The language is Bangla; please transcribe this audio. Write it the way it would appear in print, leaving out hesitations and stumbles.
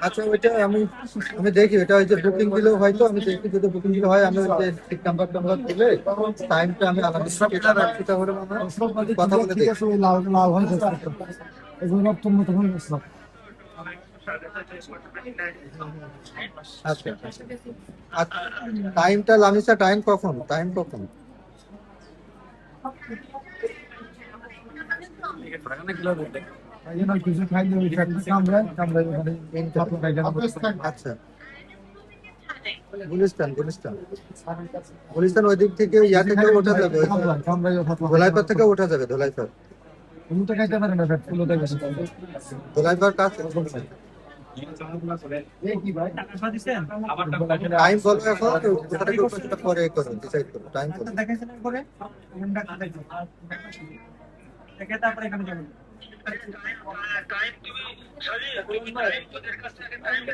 আচ্ছা ওইটা আমি আমি দেখি ওটা ওই যে বুকিং দিলেও হয়তো আমি দেখি যদি বুকিং দিলে হয় আমি ওই যে সিট নাম্বার টাম্বার দিলে টাইমটা আমি আলাদা এটা রাখছি তাহলে আমরা কথা বলে ঠিক দেখি। আছে, ওই লাল লাল হয়ে যাচ্ছে এগুলো নতুন নতুন হয়ে গেছিল। আচ্ছা আর টাইমটা লামিসা টাইম কখন টাইম কখন? এই জন্য কিছু খাইলে ওই ফ্যাক্টরি কামড়ায় কামড়ায় ওখানে তিনটা। ছাত্র খাই যেন আচ্ছা গুলিস্তান গুলিস্তান গুলিস্তান ওই দিক থেকে ইয়া কিছু থেকে খাইলে ওঠা যাবে ওই কামড়ায় কামড়ায় ছাত্র খাইতে ধোলাইপাড় থেকে ওঠা যাবে ধোলাইপাড়। উনি তো খাইতে পারে না ফ্যাক্টরি দেখেছে। ধোলাইপাড় কাছে এই কি ভাই টাইম বলো এখন কোথা থেকে উঠবে সেটা পরে করো ডিসাইড করো টাইম বলো। দেখাইছেন করে দেখে তারপরে এখানে যাবেন।